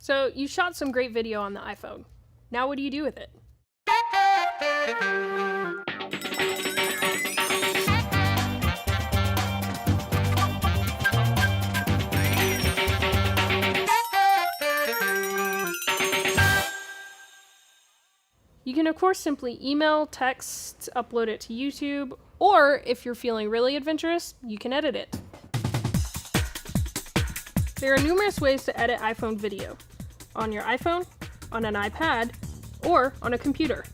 So you shot some great video on the iPhone. Now what do you do with it? You can of course simply email, text, upload it to YouTube, or if you're feeling really adventurous, you can edit it. There are numerous ways to edit iPhone video. On your iPhone, on an iPad, or on a computer.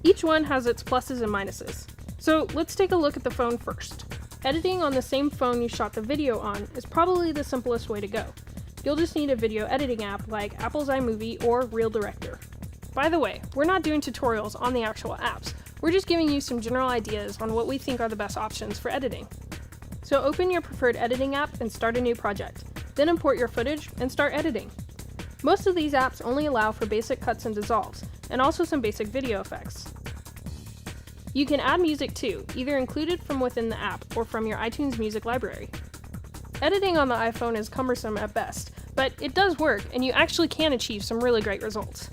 Each one has its pluses and minuses. So let's take a look at the phone first. Editing on the same phone you shot the video on is probably the simplest way to go. You'll just need a video editing app like Apple's iMovie or Real Director. By the way, we're not doing tutorials on the actual apps. We're just giving you some general ideas on what we think are the best options for editing. So open your preferred editing app and start a new project. Then import your footage and start editing. Most of these apps only allow for basic cuts and dissolves, and also some basic video effects. You can add music too, either included from within the app or from your iTunes music library. Editing on the iPhone is cumbersome at best, but it does work and you actually can achieve some really great results.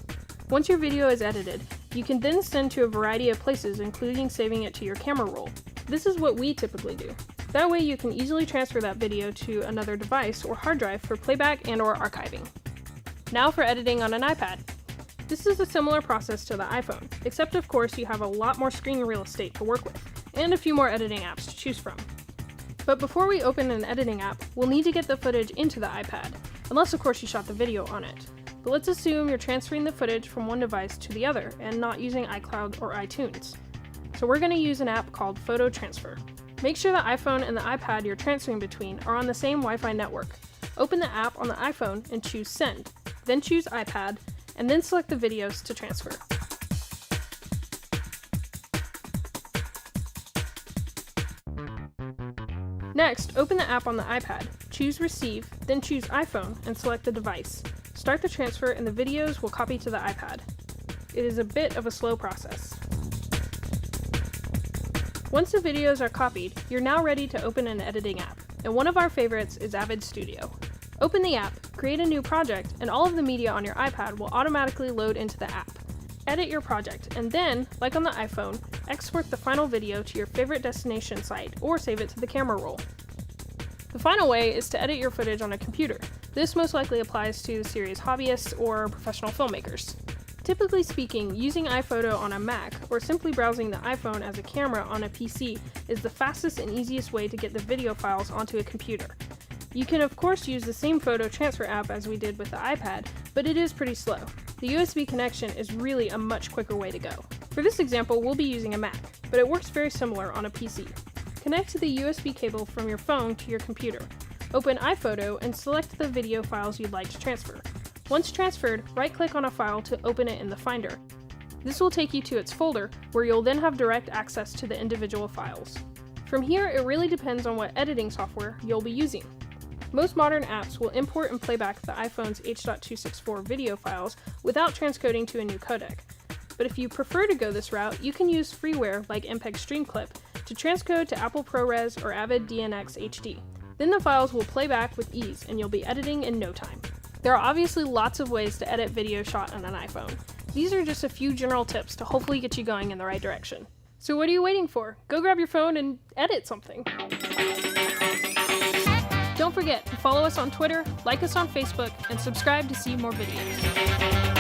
Once your video is edited, you can then send to a variety of places, including saving it to your camera roll. This is what we typically do. That way you can easily transfer that video to another device or hard drive for playback and/or archiving. Now for editing on an iPad. This is a similar process to the iPhone, except of course you have a lot more screen real estate to work with, and a few more editing apps to choose from. But before we open an editing app, we'll need to get the footage into the iPad, unless of course you shot the video on it. But let's assume you're transferring the footage from one device to the other and not using iCloud or iTunes. So we're going to use an app called Photo Transfer. Make sure the iPhone and the iPad you're transferring between are on the same Wi-Fi network. Open the app on the iPhone and choose Send, then choose iPad, and then select the videos to transfer. Next, open the app on the iPad, choose Receive, then choose iPhone and select the device. Start the transfer and the videos will copy to the iPad. It is a bit of a slow process. Once the videos are copied, you're now ready to open an editing app, and one of our favorites is Avid Studio. Open the app, create a new project, and all of the media on your iPad will automatically load into the app. Edit your project, and then, like on the iPhone, export the final video to your favorite destination site or save it to the camera roll. The final way is to edit your footage on a computer. This most likely applies to serious hobbyists or professional filmmakers. Typically speaking, using iPhoto on a Mac or simply browsing the iPhone as a camera on a PC is the fastest and easiest way to get the video files onto a computer. You can of course use the same photo transfer app as we did with the iPad, but it is pretty slow. The USB connection is really a much quicker way to go. For this example, we'll be using a Mac, but it works very similar on a PC. Connect to the USB cable from your phone to your computer. Open iPhoto and select the video files you'd like to transfer. Once transferred, right-click on a file to open it in the Finder. This will take you to its folder, where you'll then have direct access to the individual files. From here, it really depends on what editing software you'll be using. Most modern apps will import and playback the iPhone's H.264 video files without transcoding to a new codec. But if you prefer to go this route, you can use freeware like MPEG Streamclip to transcode to Apple ProRes or Avid DNX HD. Then the files will play back with ease and you'll be editing in no time. There are obviously lots of ways to edit video shot on an iPhone. These are just a few general tips to hopefully get you going in the right direction. So what are you waiting for? Go grab your phone and edit something. Don't forget to follow us on Twitter, like us on Facebook, and subscribe to see more videos.